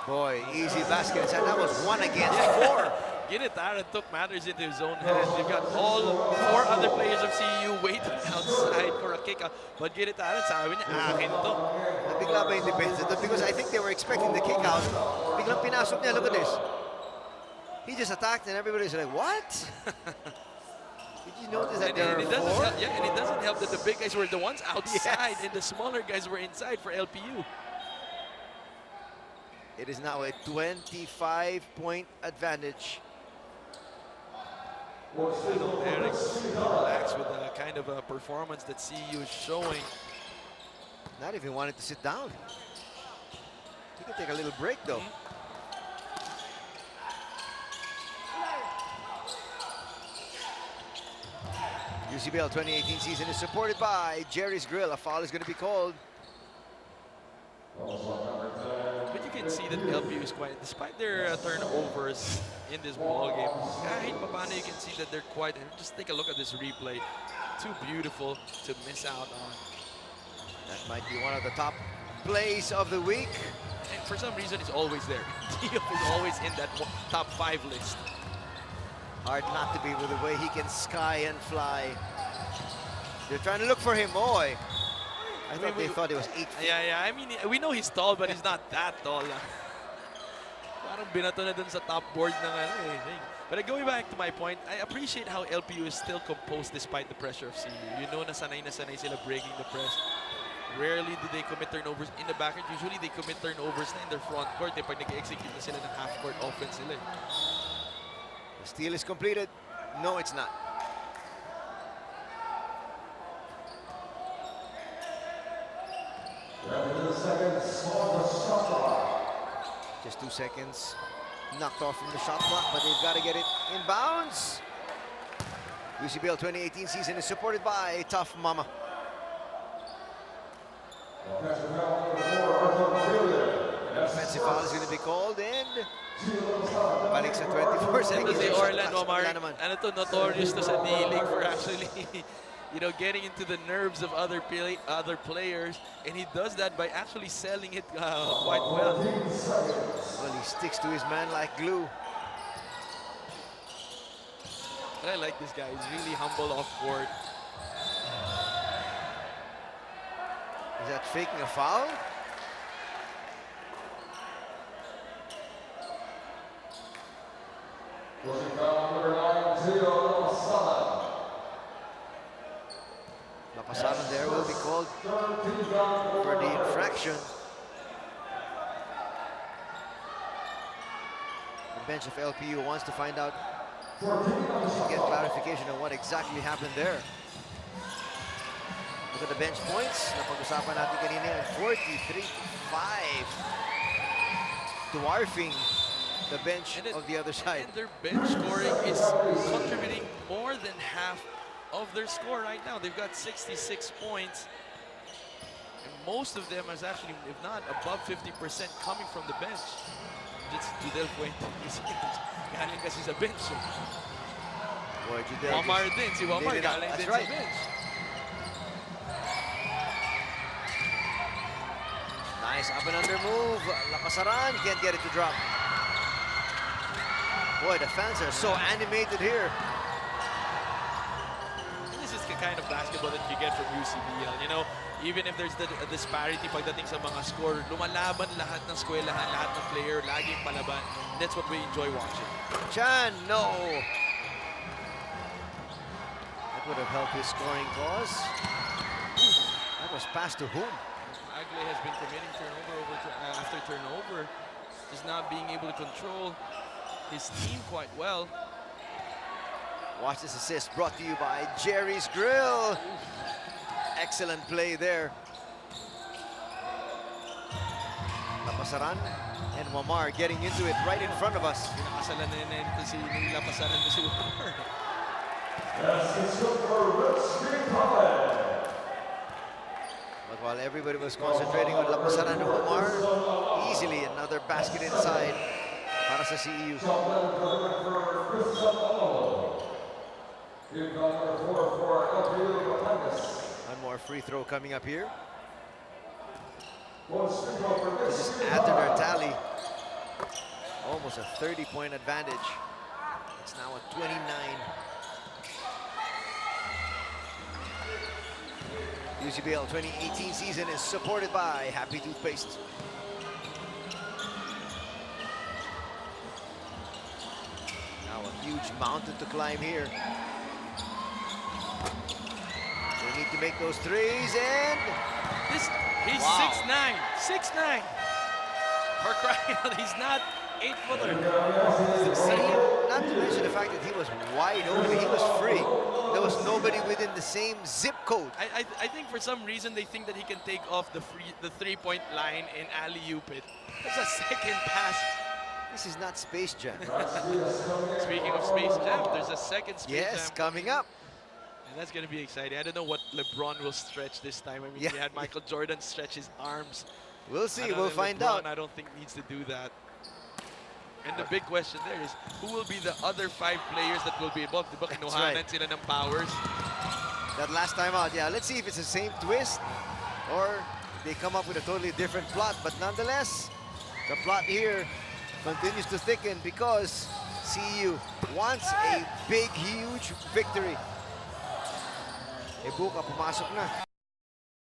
Boy, easy basket. And that was 1 against 4. Ginitaran took matters into his own hands. They've got all 4 other players of CEU waiting outside for a kick out. But Ginitaran, sabi niya, akin to. Nabigla ba yung depensa doon? Because I think they were expecting the kick out. Biglang pinasok niya. Look at this. He just attacked and everybody's like, what? Did you notice that there are 4? And it doesn't help that the big guys were the ones outside and the smaller guys were inside for LPU. It is now a 25-point advantage. Eric, relaxed with the kind of a performance that CEU is showing. Not even wanting to sit down. He can take a little break though. UCBL 2018 season is supported by Jerry's Grill. A foul is going to be called. But you can see that LPU is quiet. Despite their turnovers in this ball game, kahit paano you can see that they're quiet. And just take a look at this replay. Too beautiful to miss out on. That might be one of the top plays of the week. And for some reason, it's always there. Diof is always in that top 5 list. Hard not to be with the way he can sky and fly. They're trying to look for him, boy. I thought they thought it was 8 feet. Yeah. I mean, we know he's tall, but he's not that tall. Parang binato na dun sa top board ng ano eh. But going back to my point, I appreciate how LPU is still composed despite the pressure of CEU. You know na sanay sila breaking the press. rarely do they commit turnovers in the backcourt. Usually they commit turnovers na in their front court pag nag-execute na sila ng half-court offense nila. The steal is completed. No, it's not. Just 2 seconds. Knocked off from the shot clock, but they've got to get it in bounds. UCBL 2018 season is supported by Tough Mama. Offensive foul is going to be called, and balik sa 24 seconds. Si Orlan Shot clock. Omar, Wala naman. ano to, notorious to sa D-League for actually, getting into the nerves of other players, and he does that by actually selling it quite well. Well, he sticks to his man like glue. But I like this guy. He's really humble off court. Is that faking a foul? Lapasaran there will be called for the infraction. The bench of LPU wants to find out, get clarification on what exactly happened there. Look at the bench points. Napag-usapan natin kanina yan. 43-5. Dwarfing the bench of the other side. And their bench scoring is contributing more than half of their score right now. They've got 66 points. And most of them is actually, if not above 50%, coming from the bench. It's Judel Fuentes. Galing kasi sa bench. Boy, Judel Wamar din. Si Wamar lit it up. galing That's din right. sa bench. Nice up and under move. Lapasaran can't get it to drop. Boy, the fans are so animated here. This is the kind of basketball that you get from UCBL. Even if there's the disparity pagdating sa mga score, lumalaban lahat ng eskwelahan, lahat ng player, laging palaban. That's what we enjoy watching. Chan, no. That would have helped his scoring cause. That was passed to whom? Agle has been committing turnover after turnover, just not being able to control his team quite well. Watch this assist brought to you by Jerry's Grill. Excellent play there. Lapasaran and Wamar getting into it right in front of us. Pinakasalan na ito si Lapasaran to si Wamar. But while everybody was concentrating on Lapasaran and Wamar, easily another basket inside para sa CEU. One more free throw coming up here. To just add to their tally. Almost a 30-point advantage. It's now a 29. UCBL 2018 season is supported by Happy Toothpaste. Now a huge mountain to climb here. They need to make those threes, and He's Wow. 6'9", 6'9". For crying out, he's not 8-footer. not to mention the fact that he was wide open. He was free. There was nobody within the same zip code. I think for some reason they think that he can take off the three-point line and alley-oop it. That's a second pass. This is not Space Jam. Speaking of Space Jam, there's a second Space Yes, Jam. coming up. And that's going to be exciting. I don't know what LeBron will stretch this time. I mean, Yeah. we had Michael Jordan stretch his arms. We'll see. Another We'll find LeBron, out. I don't think needs to do that. And the big question there is, who will be the other 5 players that will be involved? Diba kinuhanan right. sila ng powers? That last time out, yeah. Let's see if it's the same twist or they come up with a totally different plot. But nonetheless, the plot here continues to thicken because CEU wants a big, huge victory. Ibuka pumasok na.